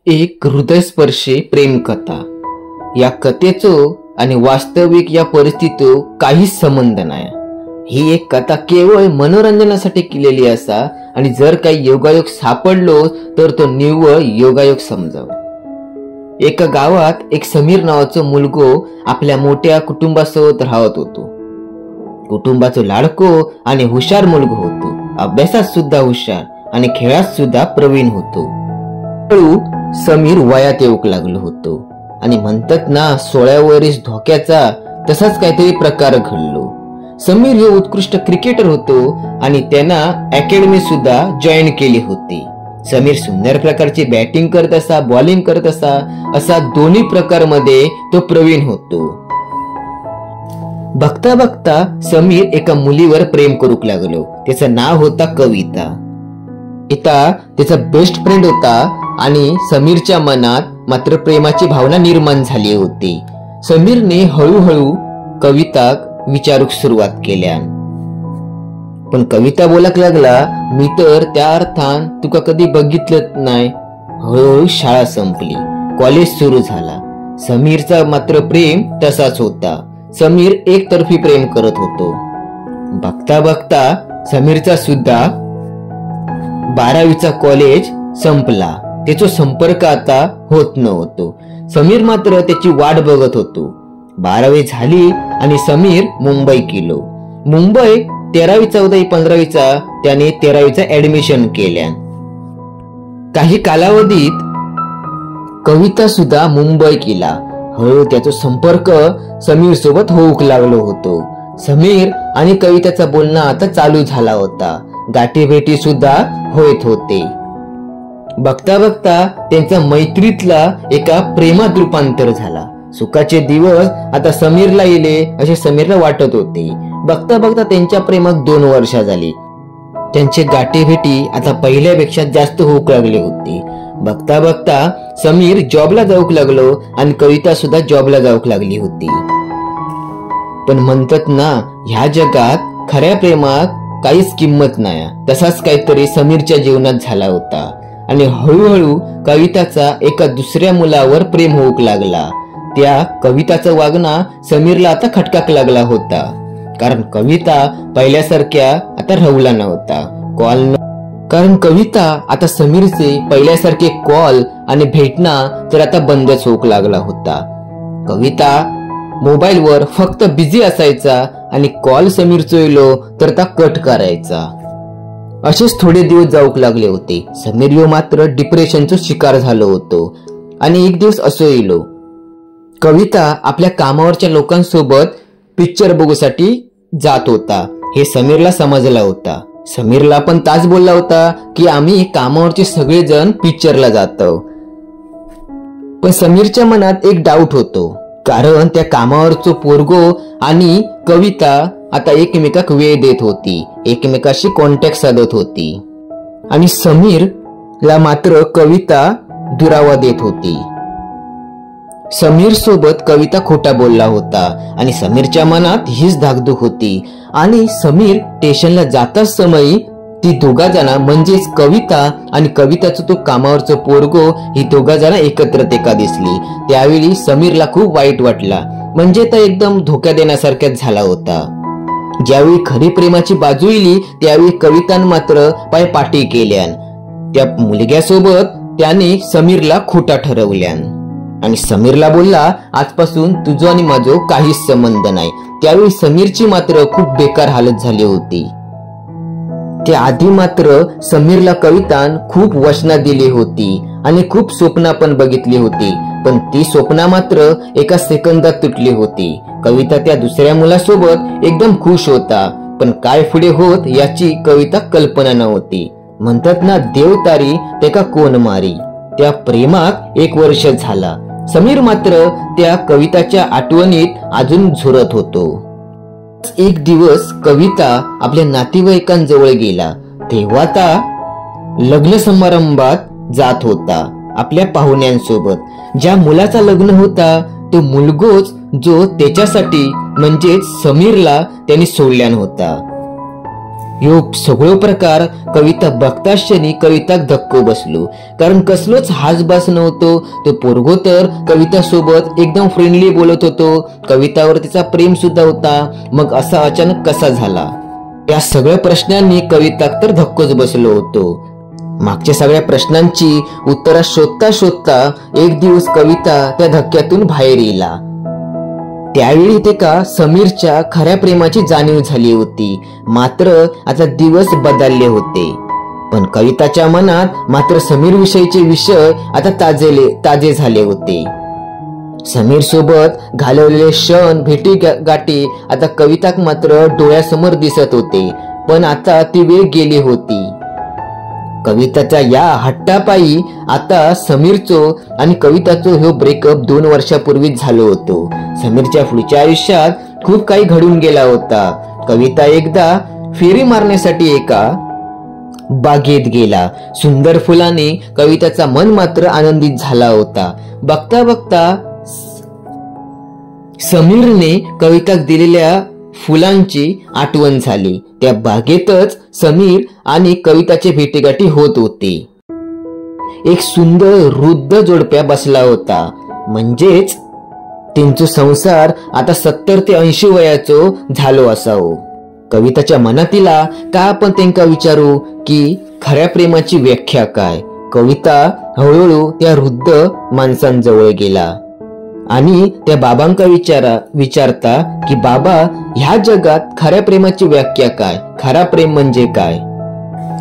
एक हृदयस्पर्शी प्रेम कथा। या कथेचो आणि वास्तविक या परिस्थितीचो काहीच संबंध नाही। ही एक कथा केवळ मनोरंजनासाठी केलेली असा आणि जर काही योगायोग सापडलो तर तो निव्वळ योगायोग समजाव। एका गावात एक समीर नावाचा मुलगो आपल्या मोठ्या कुटुंबासोबत राहत होतो। कुटुंबाचो लाडको आणि हुशार मुलगो होतो। अभ्यासात सुद्धा हुशार आणि खेळात सुद्धा प्रवीण होतो। हळू समीर वयात येऊक लागलो होतो आणि म्हणतात ना 16 वर्ष धोक्याचा तसाच काहीतरी प्रकार घडलो। समीर हे उत्कृष्ट क्रिकेटर होतो आणि त्यांना अकॅडमी सुद्धा जॉईन केली होती। समीर सुंदर प्रकारची बॅटिंग करत असा, बॉलिंग करत असा दोन्ही प्रकारमध्ये तो प्रवीण होतो। बघता बघता समीर एका मुलीवर प्रेम करूक लागलो। त्याचं नाव होता कविता। त्याचा बेस्ट फ्रेंड होता आणि समीरच्या मनात मात्र प्रेमाची भावना निर्माण झाली होती। समीरने हळूहळू कविताक विचारूक सुरुवात केल्या, पण कविता बोलाक लागला, मी तर त्या अर्थान तुका कधी बघितलंच नाही। हळूहळू शाळा संपली, कॉलेज सुरू झाला। समीरचा मात्र प्रेम तसाच होता। समीर एकतर्फी प्रेम करत होतो। बघता बघता समीरचा सुद्धा 12वीचा कॉलेज संपला। त्याचा संपर्क आता होत नव्हतो। समीर मात्र त्याची वाट बघत होतो। 12वी झाली आणि समीर मुंबई गेलो। मुंबई 13वी 14वी 15वीचा त्याने 13वीचा ऍडमिशन केल्या। काही कालावधीत कविता सुद्धा मुंबई गेला। हळू त्याचा संपर्क समीर सोबत होऊक लागलो होतो। समीर आणि कविताचा बोलणं आता चालू झाला होता। गाठी भेटी सुद्धा होत होते। बघता बघता त्यांच्या मैत्रीतला एका प्रेमात रूपांतर झाला। सुखाचे दिवस आता समीरला येले असे समीरला वाटत होते। बघता बघता त्यांच्या प्रेमात 2 वर्ष झाली। त्यांचे गाठी भेटी आता पहिल्यापेक्षा जास्त होऊक लागले होते। बघता बघता समीर जॉबला जाऊक लागलो आणि कविता सुद्धा जॉबला जाऊक लागली होती। पण म्हणतात ना ह्या जगात खऱ्या प्रेमात काहीच किंमत नाही। तसाच काहीतरी समीरच्या जीवनात झाला होता आणि हळूहळू कविताचा एका दुसऱ्या मुलावर प्रेम होऊक लागला। त्या कविताचा वागणं समीरला आता खटकाक लागला होता, कारण कविता पहिल्यासारख्या आता राहुला नव्हता। कारण कविता आता समीरचे पहिल्यासारखे कॉल आणि भेटणं तर आता बंदच होऊक लागला होता। कविता मोबाईलवर फक्त बिझी असायचा आणि कॉल समीर चोयलो तर त्या कट करायचा। असेच थोडे दिवस जाऊक लागले होते। समीर मात्र डिप्रेशनचा शिकार झालो होतो आणि एक दिवस असं येलो, कविता आपल्या कामावरच्या लोकांसोबत पिक्चर बघूसाठी जात होता। हे समीरला समजला होता। समीरला पण ताच बोलला होता की आम्ही कामावरचे सगळेजण पिक्चरला जातो। पण समीरच्या मनात एक डाऊट होतो, कारण त्या कामावरचो पोरगो आणि कविता आता एकमेकाक वेळ देत होती, एकमेकाशी कॉन्टॅक्ट साधत होती आणि समीरला मात्र कविता दुरावा देत होती। समीर सोबत कविता खोटा बोलला होता आणि समीरच्या मनात हीच धाकधूक होती। आणि समीर स्टेशनला जाताच समयी ती दोघा जण म्हणजेच कविता आणि कविताचं तो कामावरचं पोरगो ही दोघा जण एकत्र एका दिसली। त्यावेळी समीरला खूप वाईट वाटला, म्हणजे तो एकदम धोका देण्यासारखाच झाला होता। ज्यावेळी खरी प्रेमाची बाजू इली त्यावेळी कवितान मात्र पाय पाठी केल्यान। त्या मुलग्यासोबत त्याने समीरला खोटा ठरवल्यान आणि समीरला बोलला, आजपासून तुझं आणि माझं काहीच संबंध नाही। त्यावेळी समीरची मात्र खूप बेकार हालत झाली होती। त्या आधी मात्र समीरला कवितान खूप वचना दिली होती आणि खूप स्वप्न पण बघितली होती, पण ती स्वप्न मात्र एका सेकंदात तुटली होती। कविता त्या दुसऱ्या मुलासोबत एकदम खुश होता, पण काय पुढे होत याची कविता कल्पना नव्हती। म्हणतात ना देव तारी ते का कोण मारी। त्या प्रेमात 1 वर्ष झाला। समीर मात्र त्या कविताच्या आठवणीत अजून झुरत होतो। एक दिवस कविता आपल्या नातेवाईकांजवळ गेला, तेव्हा ता लग्न समारंभात जात होता आपल्या पाहुण्यांसोबत। ज्या मुलाचा लग्न होता तो मुलगोच जो त्याच्यासाठी म्हणजेच समीरला त्यांनी सोडल्यान होता। ह्यो सगळो प्रकार कविता बघताक्षणी कविताक धक्को बसलो, कारण कसलोच हासबास नव्हतो. तो पोरगो तर कविता सोबत एकदम फ्रेंडली बोलत होतो, कवितावर तिचा प्रेम सुद्धा होता. मग असा अचानक कसा झाला? या सगळ्या प्रश्नांनी कविताक तर धक्कोच बसलो होतो. मागच्या सगळ्या प्रश्नांची उत्तरं शोधता शोधता एक दिवस कविता त्या धक्क्यातून बाहेर येईला. त्यावेळी ते का समीरच्या खऱ्या प्रेमाची जाणीव झाली होती. मात्र आता दिवस बदलले होते, पण कविताच्या मनात मात्र समीर विषयीचे विषय आता ताजे झाले होते. समीर सोबत घालवलेले क्षण, भेटी गाठी आता कविताक मात्र डोळ्यासमोर दिसत होते. पण आता ती वेळ गेली होती. कविताच्या या हट्टापायी आता समीरचो आणि कविताचो ह्यो ब्रेकअप 2 वर्षापूर्वीच झालो होतो. समीरच्या पुढच्या आयुष्यात खूप काही घडून गेला होता. कविता एकदा फेरी मारण्यासाठी एका बागेत गेला. सुंदर फुलाने कविताचा मन मात्र आनंदित झाला होता. बघता बघता समीरने कविताक दिलेल्या फुलांची आठवण झाली. त्या बागेतच समीर आणि कविताचे भेटीगाठी होत होते. एक सुंदर वृद्ध जोडप्या बसला होता, म्हणजेच त्यांचा संसार आता 70 ते 80 वयाचो झालो असावो. कविताच्या मनातीला का आपण त्यांना विचारू की खऱ्या प्रेमाची व्याख्या काय. कविता हळूहळू त्या वृद्ध माणसांजवळ गेला आणि त्या बाबांका विचारता की बाबा, ह्या जगात खऱ्या प्रेमाची व्याख्या काय, खरा प्रेम म्हणजे काय.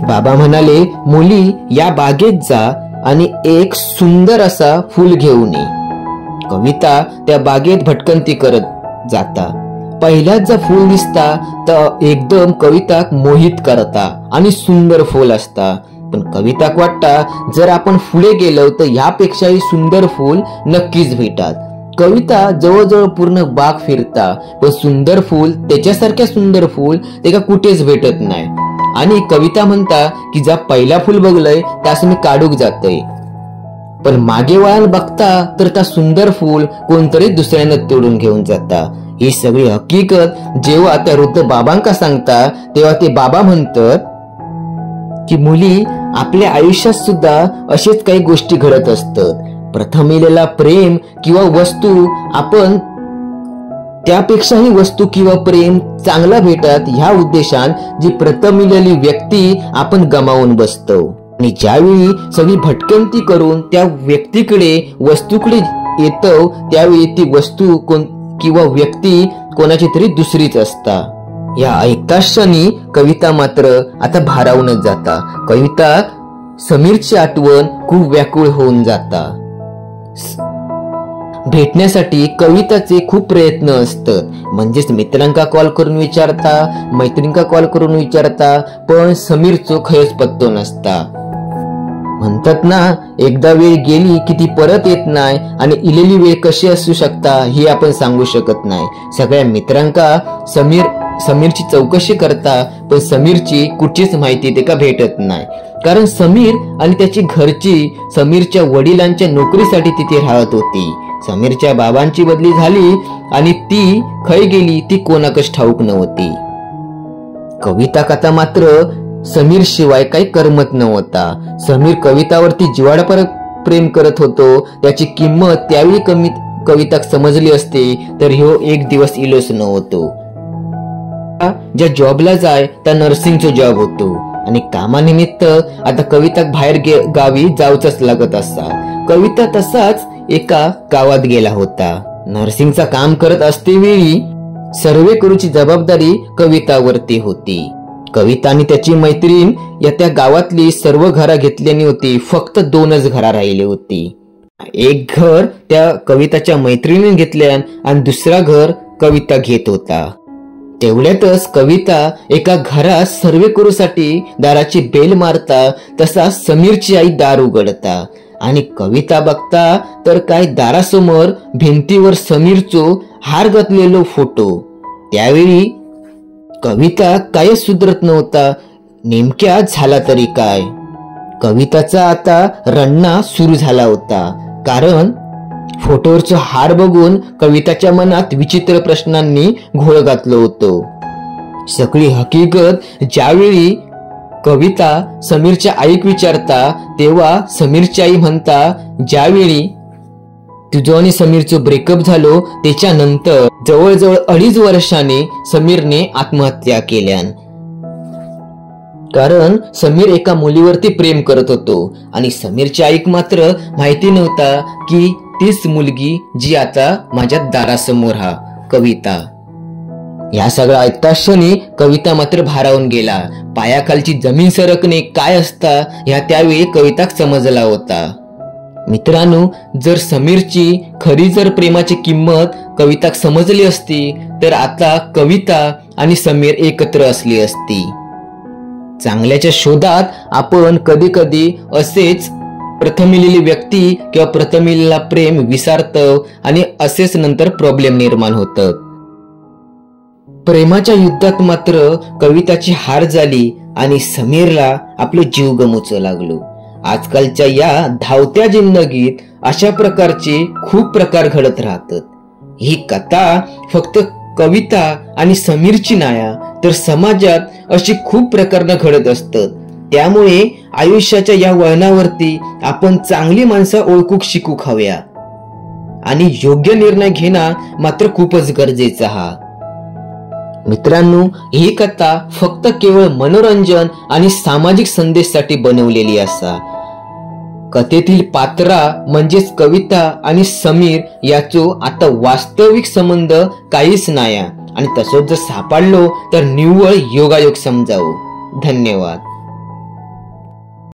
बाबा म्हणाले, मुली या बागेत जा आणि एक सुंदर असा फूल घेऊन ये. कविता त्या बागेत भटकंती करत जाता. पहिल्याच जर फूल दिसता तर एकदम कविताक मोहित करता आणि सुंदर फूल असता. पण कविताक वाटता जर आपण पुढे गेलो तर यापेक्षाही सुंदर फूल नक्कीच भेटतात. कविता जवळजवळ पूर्ण बाग फिरता, पण सुंदर फूल, त्याच्यासारख्या सुंदर फूल ते का कुठेच भेटत नाही. आणि कविता म्हणता की जा पहिला फूल बघलंय त्यास मी काढूक जातय. पण मागे वळून बघता तर त्या सुंदर फूल कोणतरी दुसऱ्यानं तोडून घेऊन जाता. ही सगळी हकीकत जेव्हा त्या वृद्ध बाबांका सांगता तेव्हा ते बाबा म्हणतात की मुली, आपल्या आयुष्यात सुद्धा असेच काही गोष्टी घडत असतात. प्रथम मिळालेला प्रेम किंवा वस्तू, आपण त्यापेक्षाही वस्तू किंवा प्रेम चांगला भेटत ह्या उद्देशान जी प्रथम मिळालेली व्यक्ती आपण गमावून बसतो. आणि ज्यावेळी सगळी भटकंती करून त्या व्यक्तीकडे, वस्तूकडे येतो त्यावेळी ती वस्तू किंवा व्यक्ती कोणाची तरी दुसरीच असता. या ऐकताक्षणी कविता मात्र आता भारावूनच जाता. कविता समीरची आठवण खूप व्याकुळ होऊन जाता. भेटण्यासाठी कविताचे खूप प्रयत्न असतात. म्हणजेच मित्रांका कॉल करून विचारता, मैत्रिणींका कॉल करून विचारता, पण समीरचो खरंच पत्तो नसता. म्हणतात ना, एकदा वेळ गेली की ती परत येत नाही आणि इलेली वेळ कशी असू शकता हे आपण सांगू शकत नाही. सगळ्या मित्रांका समीरची चौकशी करता, पण समीरची कुठचीच माहिती ते का भेटत नाही. कारण समीर आणि त्याची घरची समीरच्या वडिलांच्या नोकरीसाठी तिथे राहत होती. समीरच्या बाबांची बदली झाली आणि ती खय गेली ती कोणाकच ठाऊक नव्हती. कविता कथा मात्र समीर शिवाय काही करमत नव्हता. समीर कवितावरती जिव्हाळ्यापर प्रेम करत होतो. त्याची किंमत त्यावेळी कविताक समजली असते तर ह्यो एक दिवस इलोच नव्हतो. ज्या जॉबला जाय त्या नर्सिंगचा जॉब होतो आणि कामानिमित्त आता कविताक बाहेर गावी जाऊच लागत असा. कविता तसाच एका गावात गेला होता. नर्सिंगचा काम करत असतेवेळी सर्वे करूची जबाबदारी कवितावरती होती. कविता आणि त्याची मैत्रीण या त्या गावातली सर्व घरा घेतल्यानी होती. फक्त 2च घरा राहिली होती. एक घर त्या कविताच्या मैत्रिणीने घेतल्या आणि दुसरा घर कविता घेत होता. तेवढ्यातच कविता एका घरात सर्वे करूसाठी दाराची बेल मारता तसा समीरची आई दार उघडता आणि कविता बघता तर काय दारासमोर भिंतीवर समीरचो हार घातलेलो फोटो. त्यावेळी कविता काय सुधरत नव्हता. नेमक्या झाला तरी काय. कविताचा आता रडणा सुरू झाला होता. कारण फोटोवरचा हार बघून कविताच्या मनात विचित्र प्रश्नांनी घोळ घातलो होतो. सगळी हकीकत ज्यावेळी कविता समीरच्या आईक विचारता तेव्हा समीरची आई म्हणता, ज्यावेळी तुझं आणि समीरचं ब्रेकअप झालो त्याच्यानंतर जवळजवळ 2.5 वर्षांनी समीरने आत्महत्या केल्यान. कारण समीर एका मुलीवरती प्रेम करत होतो आणि समीरच्या आईक मात्र माहिती नव्हता की तीच मुलगी जी आता माझ्या दारासमोर हा कविता. या सगळ्या ऐकता क्षणी कविता मात्र भारावून गेला. पायाखालची जमीन सरकणे काय असता ह्या त्यावेळी कविताक समजला होता. मित्रांनो, जर समीरची खरी जर प्रेमाची किंमत कविताक समजली असती तर आता कविता आणि समीर एकत्र असली असती. चांगल्याच्या शोधात आपण कधी कधी असेच प्रथमिलेली व्यक्ती किंवा प्रथमिलेला प्रेम विसरतो आणि असेच नंतर प्रॉब्लेम निर्माण होतात. प्रेमाच्या युद्धात मात्र कविताची हार झाली आणि समीरला आपले जीव गमवावे लागलो. आजकालच्या या धावत्या जिंदगीत अशा प्रकारचे खूप प्रकार घडत राहतात. ही कथा फक्त कविता आणि समीरची नाया तर समाजात अशी खूप प्रकरणं घडत असतात. त्यामुळे आयुष्याच्या या वळणावरती आपण चांगली माणसं ओळखूक शिकूक हव्या आणि योग्य निर्णय घेणं मात्र खूपच गरजेचं हा. मित्रांनो, ही कथा फक्त केवळ मनोरंजन आणि सामाजिक संदेशासाठी बनवलेली असा. कथेतील पात्रा म्हणजेच कविता आणि समीर याचो आता वास्तविक संबंध काहीच नाही आणि तसंच जर सापडलो तर निव्वळ योगायोग समजावं. धन्यवाद.